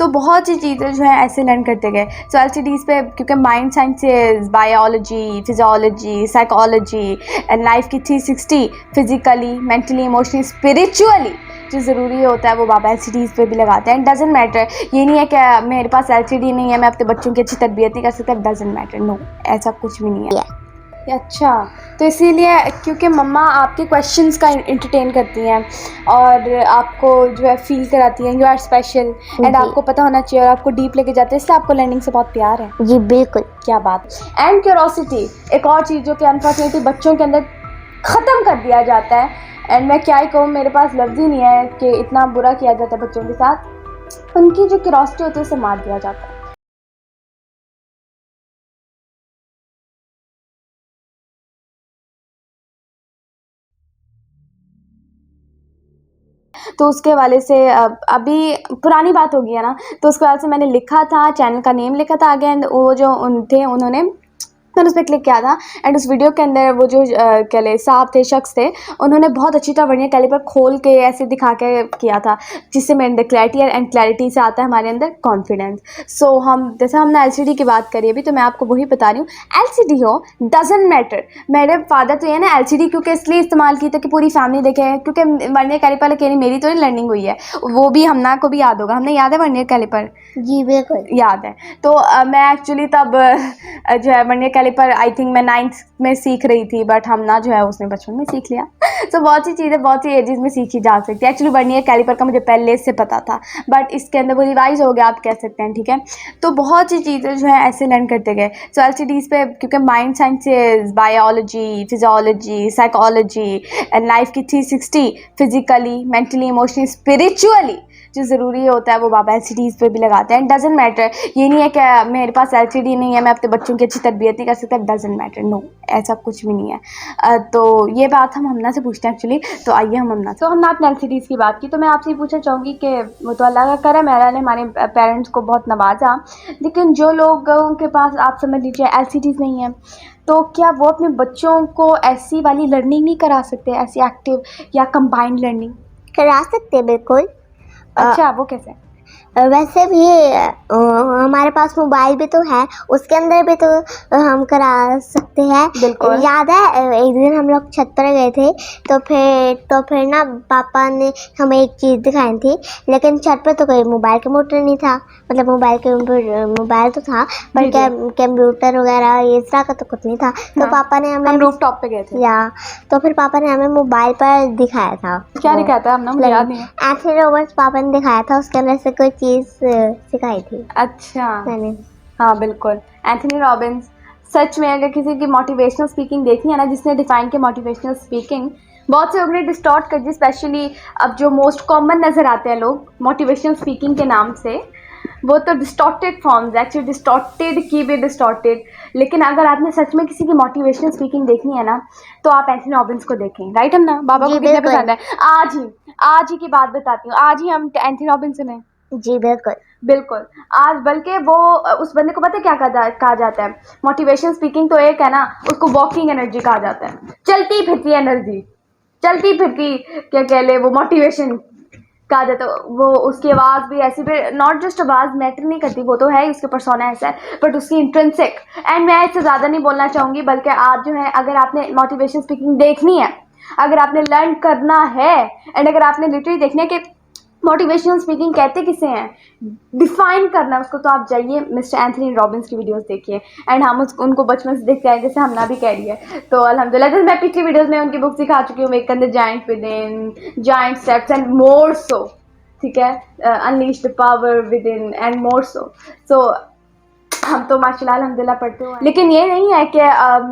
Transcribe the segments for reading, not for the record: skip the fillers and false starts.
तो बहुत सी चीज़ें जो है ऐसे लर्न करते गए। सो LCDs पे क्योंकि mind sciences, biology, physiology, psychology and life की 360 फिजिकली, मेंटली, इमोशनली, स्पिरिचुअली जो ज़रूरी होता है वो बाबा LCDs पे भी लगाते हैं। डजेंट मैटर, ये नहीं है कि मेरे पास LCD नहीं है मैं अपने बच्चों की अच्छी तरबियत नहीं कर सकता, डजेंट मैटर, नो, ऐसा कुछ भी नहीं है। अच्छा, तो इसीलिए क्योंकि मम्मा आपके क्वेश्चंस का इंटरटेन करती हैं और आपको जो है फील कराती हैं, यू आर स्पेशल एंड आपको पता होना चाहिए और आपको डीप लेके जाते हैं, इसलिए आपको लर्निंग से बहुत प्यार है। जी बिल्कुल। क्या बात। एंड क्यूरोसिटी एक और चीज़ जो कि अनफॉर्चुनेटली बच्चों के अंदर ख़त्म कर दिया जाता है। एंड मैं क्या ही कहूँ, मेरे पास लफ्ज़ ही नहीं है कि इतना बुरा किया जाता है बच्चों के साथ। उनकी जो क्यूरोसिटी होती है उसे मार दिया जाता है। तो उसके हवाले से अभी पुरानी बात हो गई है ना, तो उसके हवाले से मैंने लिखा था, चैनल का नेम लिखा था आगे, एंड वो जो थे उन्होंने मैंने उस पर क्लिक किया था एंड उस वीडियो के अंदर वो जो कह ले साहब थे, शख्स थे, उन्होंने बहुत अच्छी तरह वर्नियर कैलिपर खोल के ऐसे दिखा के किया था, जिससे मेरे अंदर क्लैरिटी एंड क्लैरिटी से आता है हमारे अंदर कॉन्फिडेंस। सो हम जैसे हमने LCD की बात करी अभी, तो मैं आपको वही बता रही हूँ, LCD हो डजेंट मैटर। मेरे फादर तो ये ना LCD क्योंकि इसलिए इस्तेमाल की था कि पूरी फैमिली देखे, क्योंकि वर्नियर कैलिपर अकेली मेरी तो नहीं लर्निंग हुई है, वो भी हमना को भी याद होगा, हमने याद है वर्नियर कैलिपर? जी बिल्कुल याद है। तो मैं एक्चुअली तब जो है वर्नियर कैलिपर आई थिंक मैं 9th में सीख रही थी, बट हम ना जो है उसने बचपन में सीख लिया। तो बहुत सी चीज़ें बहुत सी एजेस में सीखी जा सकती है। एक्चुअली वर्नियर कैलिपर का मुझे पहले से पता था, बट इसके अंदर वो रिवाइज हो गया, आप कह सकते हैं, ठीक है। तो बहुत सी चीज़ें जो है ऐसे लर्न करते गए। सो LCDs पे क्योंकि mind sciences, biology, physiology, psychology and life की 360 फिजिकली, मेंटली, इमोशनली, स्पिरिचुअली जो ज़रूरी होता है वो बाबा LCDs पे भी लगाते हैं। डजेंट मैटर, ये नहीं है कि मेरे पास LCD नहीं है मैं अपने बच्चों की अच्छी तरबियत नहीं कर सकता, डजेंट मैटर, नो, ऐसा कुछ भी नहीं है। तो ये बात हम हमना से पूछते हैं एक्चुअली। तो आइए हम हमना, तो हमने अपने LCDs की बात की, तो मैं आपसे ये पूछना चाहूँगी कि वो तो अल्लाह का करम है, अल्लाह ने हमारे पेरेंट्स को बहुत नवाजा, लेकिन जो लोगों के पास आप समझ लीजिए LCDs नहीं है, तो क्या वो अपने बच्चों को ऐसी वाली लर्निंग नहीं करा सकते, ऐसी एक्टिव या कंबाइंड लर्निंग? करा सकते बिल्कुल। अच्छा, वो कैसे? वैसे भी हमारे पास मोबाइल भी तो है, उसके अंदर भी तो हम करा सकते हैं। बिल्कुल। याद है एक दिन हम लोग छत पर गए थे, तो फिर ना पापा ने हमें एक चीज़ दिखाई थी, लेकिन छत पर तो कोई मोबाइल का मोटर नहीं था, मतलब मोबाइल तो था पर कंप्यूटर वगैरह ये तरह का तो कुछ नहीं था। तो पापा ने हम रूफटॉप पे गए थे, तो फिर पापा ने हमें मोबाइल पर दिखाया था। क्या दिखाया था हमने, मुझे याद नहीं है। एंथनी रॉबिन्स पापा ने दिखाया था, उसके अंदर से कोई चीज़ सिखाई थी। अच्छा, मैंने, हाँ बिल्कुल, एंथनी रॉबिन्स। सच में अगर किसी की मोटिवेशनल स्पीकिंग देखनी है ना, जिसने डिफाइन किया मोटिवेशनल स्पीकिंग, बहुत से लोग ने डिस्टॉर्ट कर दी, स्पेशली अब जो मोस्ट कॉमन नज़र आते हैं लोग मोटिवेशनल स्पीकिंग के नाम से, वो तो डिस्टॉर्टेड फॉर्म्स, एक्चुअली डिस्टॉर्टेड की भी डिस्टॉर्टेड। लेकिन अगर आपने सच में किसी की मोटिवेशनल स्पीकिंग देखनी है ना, तो आप एंथनी रॉबिन्स को देखें, राइट? हम ना बाबा को कितने पसंद है। आज ही की बात बताती हूँ, आज ही हम एंथनी रॉबिन्स सुने। जी बिल्कुल बिल्कुल, आज बल्कि वो उस बंदे को पता है क्या कहा जाता है? मोटिवेशन स्पीकिंग तो एक है ना, उसको वॉकिंग एनर्जी कहा जाता है, चलती फिरती एनर्जी, चलती फिरती क्या कह ले, वो मोटिवेशन कहा जाता है। वो उसकी आवाज़ भी ऐसी, भी नॉट जस्ट आवाज़ मैटर नहीं करती, वो तो है उसके पर्सोना ऐसा है, बट उसकी इंट्रिंसिक। एंड मैं इससे ज़्यादा नहीं बोलना चाहूँगी, बल्कि आप जो है अगर आपने मोटिवेशन स्पीकिंग देखनी है, अगर आपने लर्न करना है, एंड अगर आपने लिटरली देखना है कि मोटिवेशनल स्पीकिंग कहते किसे हैं, डिफाइन करना उसको, तो आप जाइए मिस्टर एंथनी रॉबिन्स की वीडियोस देखिए। एंड हम उनको बचपन से देखते हैं, जैसे हमना भी कह रही है। तो अल्हम्दुलिल्लाह, जैसे मैं पिछली वीडियोस में उनकी बुक सिखा चुकी हूँ, make the giant within, giant steps and more so, ठीक है, unleash the power within and more so हम तो माशाल्लाह अल्हम्दुलिल्लाह पढ़ते हुए, लेकिन ये नहीं है कि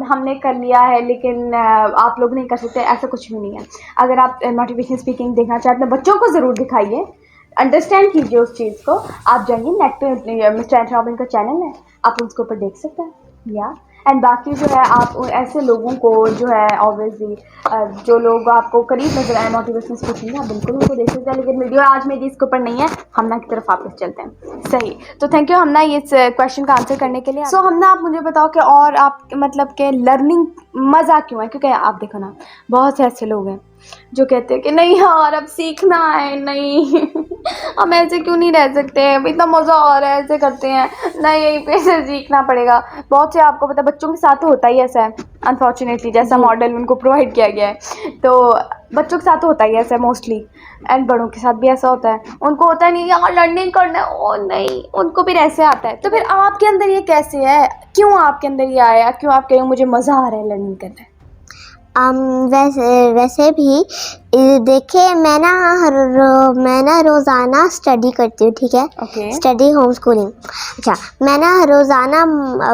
हमने कर लिया है लेकिन आप लोग नहीं कर सकते, ऐसा कुछ भी नहीं है। अगर आप मोटिवेशनल स्पीकिंग देखना चाहते हैं, बच्चों को ज़रूर दिखाइए, अंडरस्टैंड कीजिए उस चीज़ को। आप जाइए नेट पे, मिस्टर एंथनी रॉबिन्स का चैनल है, आप उसके ऊपर देख सकते हैं, या एंड बाकी जो है आप ऐसे लोगों को जो है ऑब्वियसली जो लोग आपको करीब नजर आए मोटिवेशनल स्पीकिंग ना, बिल्कुल उनको देख सकते हैं। लेकिन वीडियो आज मेरी इसके ऊपर नहीं है, हमना की तरफ वापस चलते हैं। सही, तो थैंक यू हमना ये क्वेश्चन का आंसर करने के लिए। सो हमना आप मुझे बताओ कि और आप मतलब के लर्निंग मज़ा क्यों है? क्योंकि आप देखो ना, बहुत से ऐसे लोग हैं जो कहते हैं कि नहीं यार अब सीखना है, नहीं हम ऐसे क्यों नहीं रह सकते हैं, इतना मज़ा आ रहा है ऐसे करते हैं, नहीं यहीं पे से सीखना पड़ेगा। बहुत से आपको पता है बच्चों के साथ तो होता ही ऐसा है अनफॉर्चुनेटली, जैसा जी। मॉडल उनको प्रोवाइड किया गया है। तो बच्चों के साथ तो होता ही ऐसा है मोस्टली, एंड बड़ों के साथ भी ऐसा होता है। उनको होता है नहीं यार लर्निंग करना है, ओ नहीं उनको भी ऐसे आता है। तो फिर आपके अंदर ये कैसे है, क्यों आपके अंदर ये आया, क्यों आप कहें मुझे मज़ा आ रहा है लर्निंग करना है? वैसे भी देखिए मैं ना रोज़ाना स्टडी करती हूँ, ठीक है। ओके। Study home schooling. अच्छा, मैं ना रोज़ाना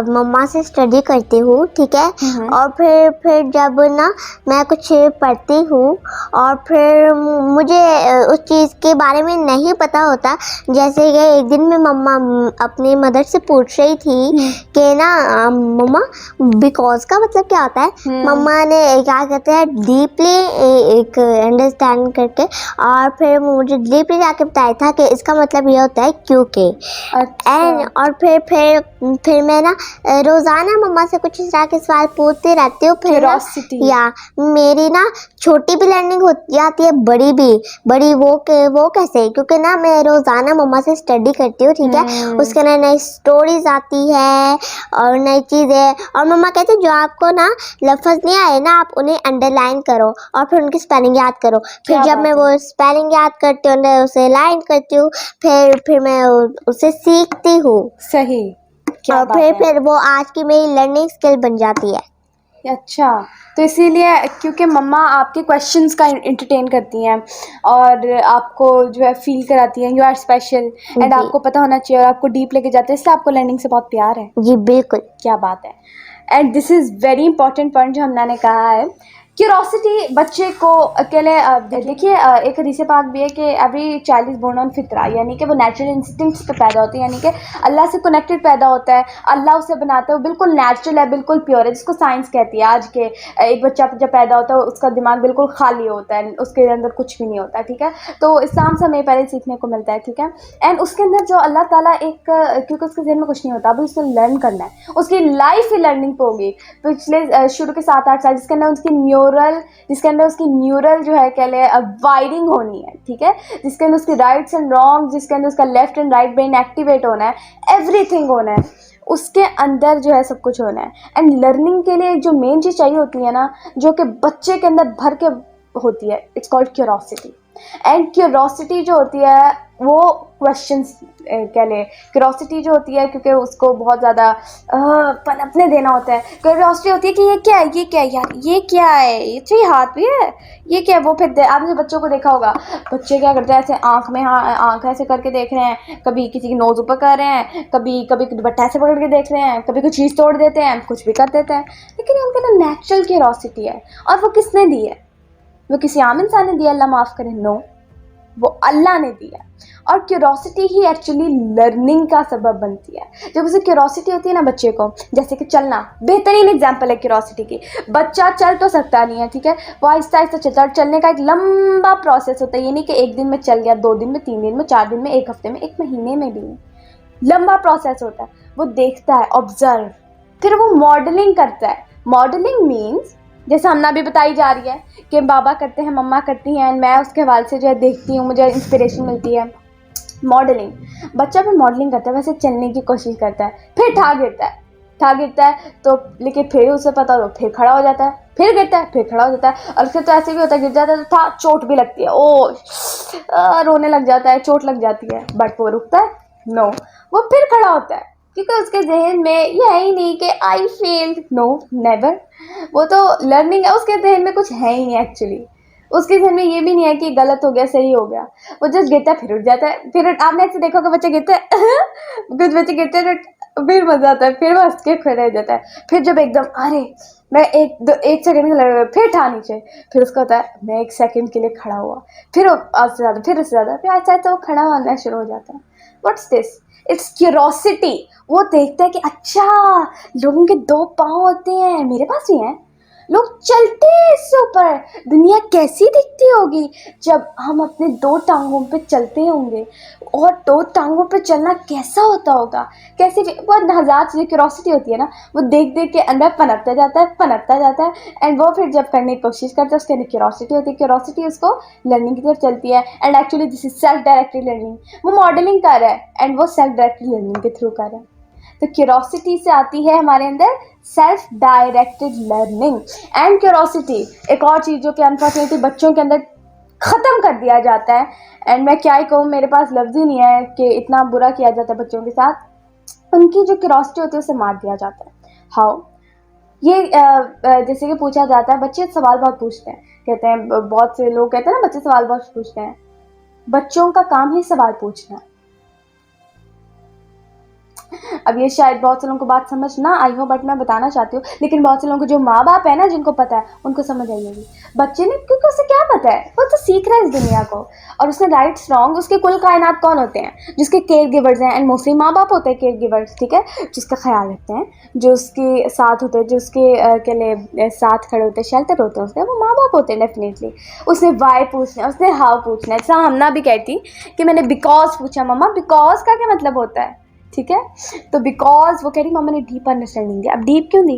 मम्मा से स्टडी करती हूँ, ठीक है। और फिर जब ना मैं कुछ पढ़ती हूँ और फिर मुझे उस चीज़ के बारे में नहीं पता होता, जैसे कि एक दिन में मम्मा अपनी मदर से पूछ रही थी कि ना मम्मा बिकॉज का मतलब क्या होता है। मम्मा ने क्या कहते हैं डीपली एक अंडरस्टैंड करके और फिर मुझे डीपली जाके बताया था कि इसका मतलब ये होता है क्योंकि। एंड और फिर मैं ना रोज़ाना मम्मा से कुछ इस तरह के सवाल पूछती रहती हूँ। फिर ना Curiosity। या मेरी ना छोटी भी लर्निंग हो जाती है, बड़ी वो कैसे, क्योंकि ना मैं रोज़ाना मम्मा से स्टडी करती हूँ, ठीक है। उसके अंदर नई स्टोरीज आती है और नई चीज़ें, और मम्मा कहते हैं जो आपको ना लफ्ज़ नहीं आए ना आप उन्हें अंडरलाइन करो और फिर उनकी स्पेलिंग याद करो। फिर जब मैं वो स्पेलिंग याद करती हूँ मैं उसे लाइन करती हूँ, फिर मैं उसे सीखती हूँ सही, क्या और बात है। फिर वो आज की मेरी लर्निंग स्किल बन जाती है। अच्छा, तो इसीलिए क्योंकि मम्मा आपके क्वेश्चंस का एंटरटेन करती हैं और आपको जो है फील कराती हैं यू आर स्पेशल, एंड जी। आपको पता होना चाहिए और आपको डीप लेके जाते हैं, इसलिए आपको लर्निंग से बहुत प्यार है। जी बिल्कुल। क्या बात है। And this is very important point जो हमने ने कहा है, क्यूरोसिटी बच्चे को अकेले देखिए एक हदीस पाक भी है कि every child is born on फितरा, यानी कि वो नेचुरल इंस्टिंक्ट्स पे पैदा होते हैं, यानी कि अल्लाह से कनेक्टेड पैदा होता है, अल्लाह उसे बनाता है, वो बिल्कुल नेचुरल है, बिल्कुल प्योर है, जिसको साइंस कहती है। आज के एक बच्चा जब पैदा होता है उसका दिमाग बिल्कुल खाली होता है, उसके अंदर कुछ भी नहीं होता, ठीक है। तो इस्लाम से हमें पहले सीखने को मिलता है, ठीक है। एंड उसके अंदर जो अल्लाह ताला एक क्योंकि उसके जहन में कुछ नहीं होता, अभी उसने लर्न करना है, उसकी लाइफ ही लर्निंग पे होगी पिछले शुरू के 7-8 साल, जिसके अंदर उसकी न्यूरल जो है कह ले वायरिंग होनी है, ठीक है। जिसके अंदर उसकी राइट्स एंड रॉन्ग, जिसके अंदर उसका left and right brain activate होना है, एवरीथिंग होना है, उसके अंदर जो है सब कुछ होना है। एंड लर्निंग के लिए जो मेन चीज़ चाहिए होती है ना, जो कि बच्चे के अंदर भर के होती है, it's called curiosity. And curiosity जो होती है वो क्वेश्चंस कह ले, क्यूरोसिटी जो होती है क्योंकि उसको बहुत ज़्यादा पनपने देना होता है। क्यूरोसिटी होती है कि ये क्या है यार, ये क्या है, ये चाहिए हाथ भी है, ये क्या है। वो फिर आपने बच्चों को देखा होगा, बच्चे क्या करते हैं ऐसे आँख में आँख ऐसे करके देख रहे हैं, कभी किसी की नोज़ ऊपर कर रहे हैं, कभी दुपट्टा ऐसे पकड़ के देख रहे हैं, कभी कुछ चीज़ तोड़ देते हैं, कुछ भी कर देते हैं। लेकिन उनके अंदर नेचुरल क्यूरोसिटी है, और वो किसने दी है? वो किसी आम इंसान ने दिया, अल्लाह माफ़ करे, नो, वो अल्लाह ने दिया। और क्यूरोसिटी ही एक्चुअली लर्निंग का सबब बनती है। जब उसे क्यूरोसिटी होती है ना बच्चे को, जैसे कि चलना बेहतरीन एग्जाम्पल है क्यूरोसिटी की। बच्चा चल तो सकता नहीं है, ठीक है, वो आहिस्ता आहिस्ता चलता है, चलने का एक लंबा प्रोसेस होता है, ये नहीं कि एक दिन में चल गया, 2 दिन में, 3 दिन में, 4 दिन में, 1 हफ्ते में, 1 महीने में भी नहीं, लंबा प्रोसेस होता है। वो देखता है, ऑब्जर्व, फिर वो मॉडलिंग करता है। मॉडलिंग मीन्स जैसे हमने अभी बताई जा रही है कि बाबा करते हैं, मम्मा करती हैं, मैं उसके हवाले से जो है देखती हूँ, मुझे इंस्पिरेशन मिलती है। मॉडलिंग, बच्चा भी मॉडलिंग करता है, वैसे चलने की कोशिश करता है, फिर ठाक गिरता है तो, लेकिन फिर उसे पता हो, फिर खड़ा हो जाता है, फिर गिरता है, फिर खड़ा हो जाता है, और फिर तो ऐसे भी होता है गिर जाता है तो था चोट भी लगती है, ओ रोने लग जाता है, चोट लग जाती है, बट वो रुकता है, नो, वो फिर खड़ा होता है, क्योंकि उसके जहन में ये है ही नहीं कि आई फेल्ड, नो, नेवर। वो तो लर्निंग है, उसके जहन में कुछ है ही नहीं एक्चुअली, उसके जहन में ये भी नहीं है कि गलत हो गया, सही हो गया। वो जस्ट गिरता है, फिर उठ जाता है, फिर आपने ऐसे देखा कि बच्चे गिरते हैं कुछ बच्चे गिरते हैं तो फिर मजा आता है, फिर वो हंस के खड़ा हो जाता है, फिर जब एकदम अरे मैं 1 सेकंड के लड़, फिर था नीचे, फिर उसका होता है मैं 1 सेकंड के लिए खड़ा हुआ, फिर उससे ज़्यादा, फिर उससे ज़्यादा, फिर ऐसा तो वो खड़ा होना शुरू हो जाता है। What's this? It's curiosity. वो देखता है कि अच्छा लोगों के 2 पाँव होते हैं, मेरे पास भी हैं, लोग चलते हैं इससे ऊपर। दुनिया कैसी दिखती होगी जब हम अपने दो टांगों पे चलते होंगे, और दो टांगों पे चलना कैसा होता होगा, कैसे बहुत हजार चीज़ें क्यूरोसिटी होती है ना, वो देख देख के अंदर पनपता जाता है एंड वो फिर जब करने की कोशिश करता है उसके अंदर क्यूरोसिटी होती है, क्यूरोसिटी उसको लर्निंग की तरफ चलती है। And actually this is self directed learning. वो मॉडलिंग कर रहा है एंड वो सेल्फ डायरेक्टेड लर्निंग के थ्रू कर रहा है। तो क्यूरोसिटी से आती है हमारे अंदर self directed learning. And curiosity एक और चीज़ जो कि अनफॉर्चुनेटली बच्चों के अंदर ख़त्म कर दिया जाता है। एंड मैं क्या ही कहूँ, मेरे पास लफ्ज़ ही नहीं है कि इतना बुरा किया जाता है बच्चों के साथ। उनकी जो क्यूरोसिटी होती है उसे मार दिया जाता है। हाउ? ये जैसे कि पूछा जाता है, बच्चे सवाल बहुत पूछते हैं, कहते हैं, बहुत से लोग कहते हैं ना बच्चे सवाल बहुत पूछते हैं। बच्चों का काम ही सवाल पूछना। अब ये शायद बहुत से लोगों को बात समझ ना आई हो, बट मैं बताना चाहती हूँ। लेकिन बहुत से लोगों को जो माँ बाप है ना, जिनको पता है, उनको समझ आई होगी। बच्चे ने, क्योंकि उसे क्या पता है, वो तो सीख रहा है इस दुनिया को। और उसने राइट रॉन्ग, उसके कुल कायनात कौन होते हैं? जिसके केयर गिवर्स हैं, एंड मोस्टली माँ बाप होते हैं केयर गिवर्स, ठीक है, जिसका ख्याल रखते हैं, जो उसके साथ होते हैं, जो उसके के लिए साथ खड़े होते हैं, शेल्टर होते हैं उसके, वो माँ बाप होते हैं डेफिनेटली। उसने वाई पूछना है, उसने हाउ पूछना है। जैसा हमना भी कहती कि मैंने बिकॉज पूछा। मम्मा बिकॉज का क्या मतलब होता है? ठीक है, तो बिकॉज वो कह रही मम्मा ने डीप अंडरस्टैंडिंग दी। अब डीप क्यों दी?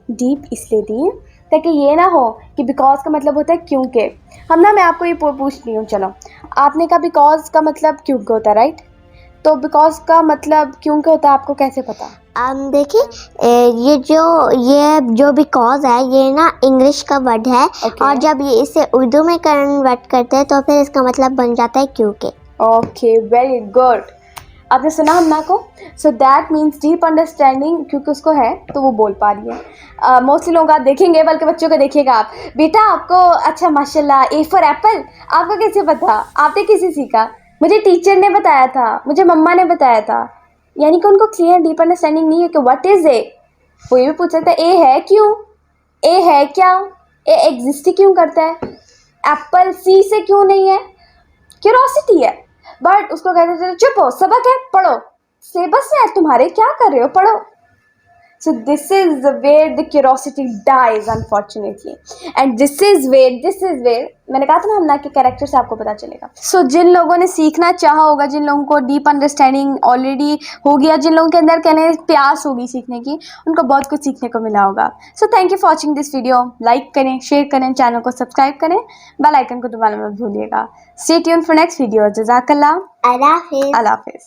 डीप इसलिए दी ताकि ये ना हो कि बिकॉज का मतलब होता है क्योंकि। हम ना, मैं आपको ये पूछती हूँ, चलो आपने कहा बिकॉज का मतलब क्यों का होता है, राइट? तो बिकॉज का मतलब क्यों का होता है, आपको कैसे पता? देखिए, ये जो बिकॉज है, ये ना इंग्लिश का वर्ड है। Okay. और जब ये इसे उर्दू में कन्वर्ट करते हैं तो फिर इसका मतलब बन जाता है क्योंकि। Okay, very good. आपने सुना हमना को? So that means deep understanding, क्योंकि उसको है तो वो बोल पा रही है। मोस्टली लोग आप देखेंगे, बल्कि बच्चों को देखिएगा आप, बेटा आपको अच्छा माशाल्लाह ए फॉर एप्पल, आपको कैसे पता? आपने किसे सीखा? मुझे टीचर ने बताया था, मुझे मम्मा ने बताया था। यानी कि उनको क्लियर डीप अंडरस्टैंडिंग नहीं है कि व्हाट इज ए। वो ये भी पूछ सकता है ए है क्यों, ए है क्या, ए एग्जिस्ट क्यों करता है, एप्पल सी से क्यों नहीं है, क्यूरोसिटी है। बट उसको कहते थे चुप हो, सबक है, पढ़ो, सिलेबस है तुम्हारे, क्या कर रहे हो, पढ़ो। So this is where the curiosity dies unfortunately. And this is where मैंने कहा था ना हमना के कैरेक्टर से आपको पता चलेगा। सो जिन लोगों ने सीखना चाहा होगा, जिन लोगों को डीप अंडरस्टैंडिंग ऑलरेडी हो गया, जिन लोगों के अंदर कहने प्यास होगी सीखने की, उनको बहुत कुछ सीखने को मिला होगा। So thank you for watching this video. Like करें, शेयर करें, चैनल को सब्सक्राइब करें, बेल आइकन को दबाना मत भूलिएगा। Stay tuned for next video. जज़ाकल्लाह। अल्लाह हाफिज़। अल्लाह हाफिज़।